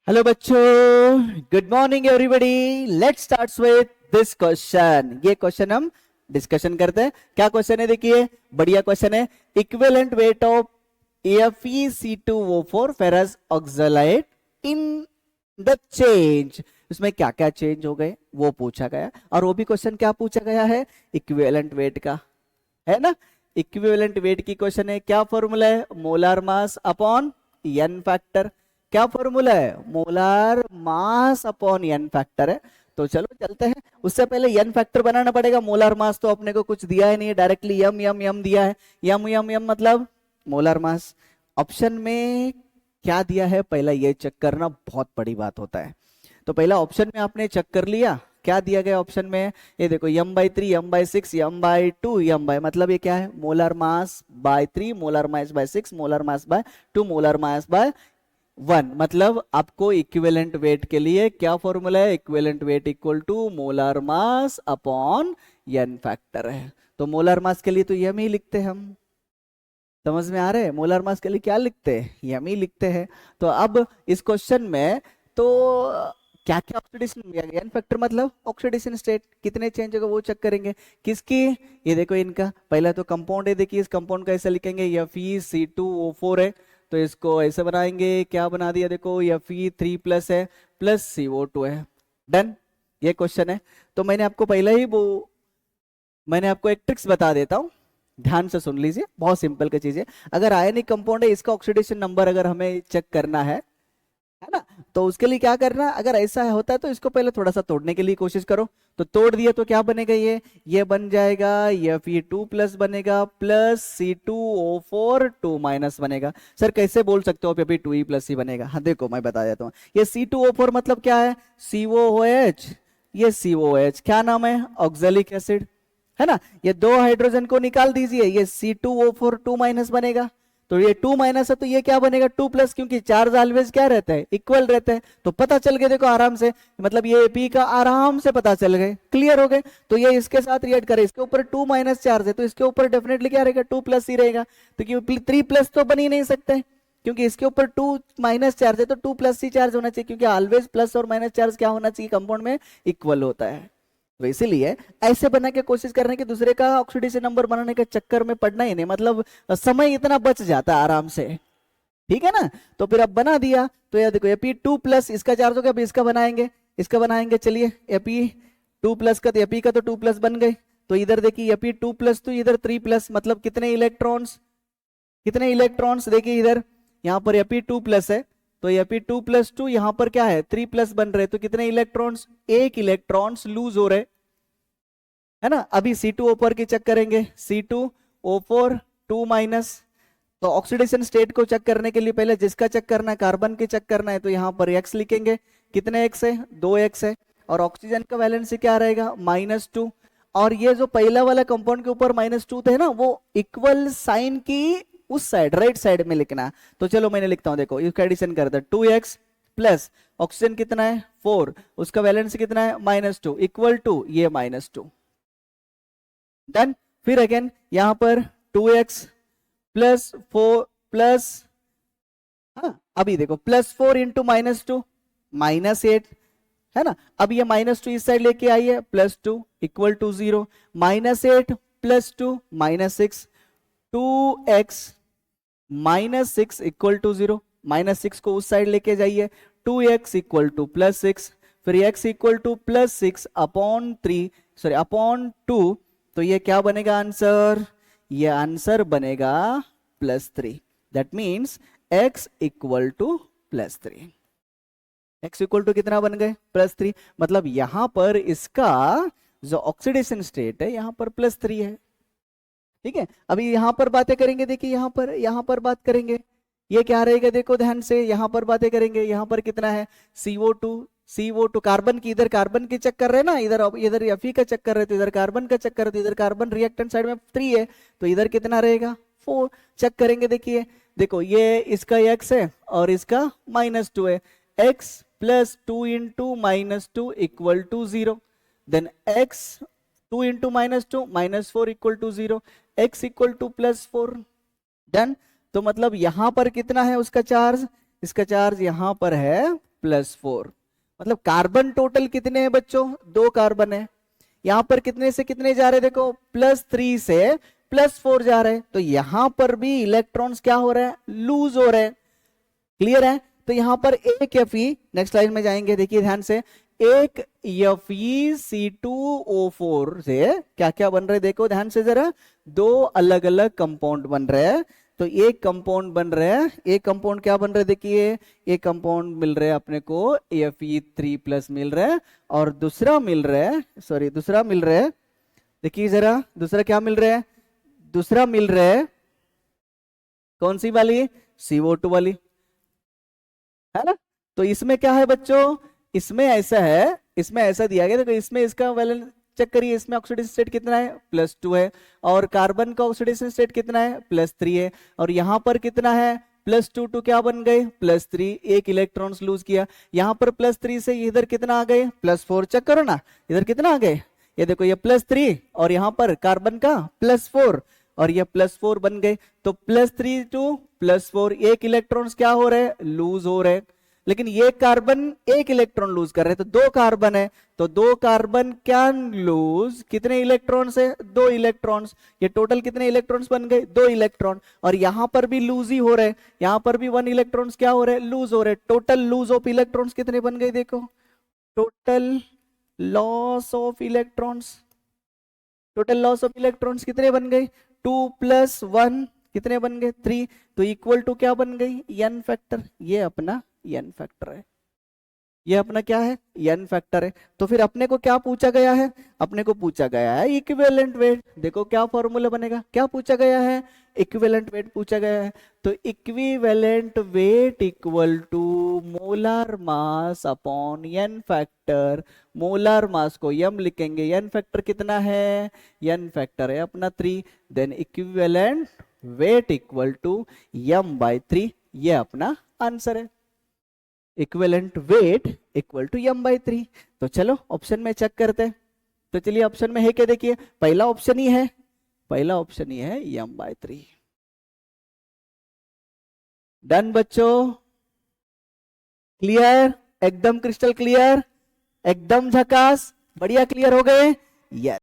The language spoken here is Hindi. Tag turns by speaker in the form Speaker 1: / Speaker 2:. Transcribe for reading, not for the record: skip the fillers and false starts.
Speaker 1: हेलो बच्चों, good morning everybody. Let's start with this question. ये क्वेश्चन हम डिस्कशन करते हैं। क्या क्वेश्चन है? देखिए, बढ़िया क्वेश्चन है। Equivalent weight of FeC2O4 ferrous oxalate in the change. उसमें क्या क्या चेंज हो गए वो पूछा गया, और वो भी क्वेश्चन क्या पूछा गया है? इक्विवेलेंट वेट का, है ना। इक्विवेलेंट वेट की क्वेश्चन है। क्या फॉर्मूला है? Molar mass upon n factor. क्या फॉर्मूला है? Molar mass upon n factor है। तो चलो चलते हैं। उससे पहले एन फैक्टर बनाना पड़ेगा। मोलार मास तो अपने को कुछ दिया ही नहीं है, डायरेक्टली यम यम यम दिया है। यम यम यम मतलब मोलार मास। ऑप्शन में क्या दिया है पहला ये चेक करना बहुत बड़ी बात होता है। तो पहला ऑप्शन में आपने चेक कर लिया, क्या दिया गया ऑप्शन में? ये देखो, m/3, m/6, m/2, m/ मतलब ये क्या है? Molar mass by 3, molar mass by 6, molar mass by 2, molar mass by 1। मतलब आपको इक्विवेलेंट वेट के लिए क्या फॉर्मूला है? Equivalent weight equal to molar mass upon n factor है। तो मोलर मास के लिए तो यम ही लिखते हैं हम। समझ में आ रहे हैं? मोलर मास के लिए क्या लिखते हैं? यम ही लिखते हैं। तो अब इस क्वेश्चन में तो क्या क्या ऑक्सीडेशन एन फैक्टर मतलब ऑक्सीडेशन स्टेट कितने चेंज होगा वो चेक करेंगे। किसकी? ये देखो, इनका पहला तो कंपाउंड है। देखिए, इस कंपाउंड का ऐसे लिखेंगे, FeC2O4 है तो इसको ऐसे बनाएंगे। क्या बना दिया? देखो, Fe3+ है प्लस CO2 है। डन। ये क्वेश्चन है। तो मैंने आपको एक ट्रिक्स बता देता हूं, ध्यान से सुन लीजिए। बहुत सिंपल की चीज है। अगर आयनिक कंपाउंड है, इसका ऑक्सीडेशन नंबर अगर हमें चेक करना है ना, तो उसके लिए क्या करना? अगर ऐसा होता है तो इसको पहले थोड़ा सा तोड़ने के लिए कोशिश करो। तो तोड़ दिया तो क्या बनेगा? ये बन जाएगा, ये Fe2+ बनेगा प्लस C2O4 2- बनेगा। सर कैसे बोल सकते हो आप? अभी 2E+ ही बनेगा। हाँ देखो, मैं बता देता हूँ। ये C2O4 मतलब क्या है? COOH। ये COOH क्या नाम है? ऑक्जेलिक एसिड, है ना। ये दो हाइड्रोजन को निकाल दीजिए, ये C2O4 2- बनेगा। तो ये 2- है तो ये क्या बनेगा? 2+, क्योंकि चार्ज ऑलवेज क्या रहता है? इक्वल रहता है। तो पता चल गया, देखो आराम से। मतलब ये पी का आराम से पता चल गए, क्लियर हो गए। तो ये इसके साथ रिएक्ट करे, इसके ऊपर 2- चार्ज है तो इसके ऊपर डेफिनेटली क्या रहेगा? 2+ ही रहेगा। तो क्योंकि 3+ तो बन ही नहीं सकते, क्योंकि इसके ऊपर 2- चार्ज है तो 2+ ही चार्ज होना चाहिए, क्योंकि ऑलवेज प्लस और माइनस चार्ज क्या होना चाहिए? कंपाउंड में इक्वल होता है। तो इसीलिए ऐसे बना के कोशिश करने के दूसरे का ऑक्सीडेशन नंबर बनाने के चक्कर में पड़ना ही नहीं। मतलब समय इतना बच जाता है आराम से, ठीक है ना। तो फिर अब बना दिया तो ये देखो, Fe2+ इसका चार्ज हो गया। अब इसका बनाएंगे चलिए। Fe2+ का तो Fe का तो 2+ बन गए। तो इधर देखिए, Fe2+ तो इधर 3+, मतलब कितने इलेक्ट्रॉन्स? देखिए इधर, यहाँ पर Fe2+ है तो Fe2+2 यहाँ पर क्या है? 3+ बन रहे। तो कितने इलेक्ट्रॉन्स? एक इलेक्ट्रॉन्स लूज हो रहे, है ना। अभी C2O4 की चेक करेंगे, C2O4 2-। तो ऑक्सीडेशन स्टेट को चेक करने के लिए पहले जिसका चेक करना है, कार्बन की चेक करना है, तो यहाँ पर X लिखेंगे। कितने X है? 2X है। और ऑक्सीजन का वैलेंसी क्या रहेगा? -2। और ये जो पहला वाला कंपाउंड के ऊपर -2 थे ना, वो इक्वल साइन की उस साइड, राइट साइड में लिखना। तो चलो मैंने लिखता हूं, देखो इसका एडिशन करते हैं। 2X प्लस ऑक्सीजन कितना है? 4, उसका वैलेंसी कितना है? -2 इक्वल टू ये -2। डन। फिर अगेन यहां पर 2X प्लस 4 प्लस, हाँ अभी देखो, +4 इंटू -2 -8, है ना। अब ये -2 इस साइड लेके आई है, +2 equal to 0। -8 +2 -6, 2x -6 equal to 0। -6 को उस साइड लेके जाइए, 2x इक्वल टू +6। फिर x equal to +6 upon 3, sorry upon 2। तो ये क्या बनेगा आंसर? ये आंसर बनेगा +3। That means x equal to +3। x equal to कितना बन गए? +3। मतलब यहां पर इसका जो ऑक्सीडेशन स्टेट है यहां पर +3 है, ठीक है। अभी यहां पर बातें करेंगे। देखिए यहां पर बात करेंगे, ये क्या रहेगा? देखो ध्यान से, यहां पर बातें करेंगे। यहां पर कितना है? CO2 कार्बन की, इधर कार्बन की चेक कर रहे हैं ना, इधर इधर Fe का चेक कर रहे थे, इधर कार्बन का चेक कर रहे थे। इधर कार्बन रिएक्टेंट साइड में 3 है तो इधर कितना रहेगा? 4। चेक करेंगे। देखिए देखो, ये इसका x है और इसका -2 है। x plus 2 into -2 equal to 0। Then x 2 into -2 -4 equal to 0। x equal to +4। Done. तो मतलब यहां पर कितना है उसका चार्ज? इसका चार्ज यहां पर है +4। मतलब कार्बन टोटल कितने हैं बच्चों, 2 कार्बन है। यहां पर कितने से कितने जा रहे हैं, देखो +3 से +4 जा रहे हैं, तो यहां पर भी इलेक्ट्रॉन्स क्या हो रहे हैं, लूज हो रहे हैं। क्लियर है। तो यहां पर एक Fe, नेक्स्ट लाइन में जाएंगे, देखिए ध्यान से, एक FeC2O4 से क्या क्या बन रहे हैं, देखो ध्यान से जरा, 2 अलग अलग कंपाउंड बन रहे हैं। तो एक कंपाउंड बन रहे हैं, एक कंपाउंड क्या बन रहे हैं, देखिए एक कंपाउंड मिल रहे हैं अपने को Fe3+ मिल रहा है, और दूसरा मिल रहा है, सॉरी दूसरा मिल रहा है, देखिए जरा दूसरा क्या मिल रहा है, दूसरा मिल रहा है कौन सी वाली, CO2 वाली, है ना। तो इसमें क्या है बच्चों, इसमें ऐसा है, इसमें ऐसा दिया गया, देखो इसमें इसका वैलेंस चेक करिए, इसमें ऑक्सीडेशन स्टेट कितना है, +2 है, और कार्बन का ऑक्सीडेशन स्टेट कितना है, +3 है, और यहां पर कितना है, +2 टू क्या बन गए, +3, एक इलेक्ट्रॉन्स लूज किया। यहां पर +3 से इधर कितना आ गए, +4, चेक करो ना, इधर कितना आ गए, ये देखो ये +3, और यहां पर कार्बन का +4, और ये +4 बन गए। तो +3 टू +4, एक इलेक्ट्रॉन्स क्या हो रहे हैं, लूज हो रहे हैं। लेकिन ये कार्बन एक इलेक्ट्रॉन लूज कर रहे हैं, तो 2 कार्बन है, तो 2 कार्बन कैन लूज कितने इलेक्ट्रॉन्स है, 2 इलेक्ट्रॉन्स। ये टोटल कितने इलेक्ट्रॉन्स बन गए, 2 इलेक्ट्रॉन, और यहां पर भी लूज ही हो रहे हैं, यहां पर भी 1 इलेक्ट्रॉन्स क्या हो रहे हैं, लूज हो रहे हैं। टोटल लूज ऑफ इलेक्ट्रॉन्स कितने बन गए, देखो total loss of electrons, total loss of electrons कितने बन गए, 2 + 1 कितने बन गए, 3। तो इक्वल टू क्या बन गई, n फैक्टर, ये अपना n फैक्टर है, ये अपना क्या है, n फैक्टर है। तो फिर अपने को क्या पूछा गया है, अपने को पूछा गया है इक्विवेलेंट वेट। देखो क्या फॉर्मूला बनेगा, क्या पूछा गया है, इक्विवेलेंट वेट पूछा गया है। तो equivalent weight equal to molar mass upon n factor. Molar mass को m लिखेंगे, n फैक्टर कितना है, n फैक्टर है अपना 3, then equivalent weight equal to m/3, ये अपना आंसर है। Equivalent weight equal to m/3। तो चलो ऑप्शन में चेक करते हैं। तो चलिए ऑप्शन में है क्या, देखिए पहला ऑप्शन ही है, पहला ऑप्शन ही है m/3। डन बच्चों, क्लियर, एकदम क्रिस्टल क्लियर, एकदम झकास, बढ़िया क्लियर हो गए, यस।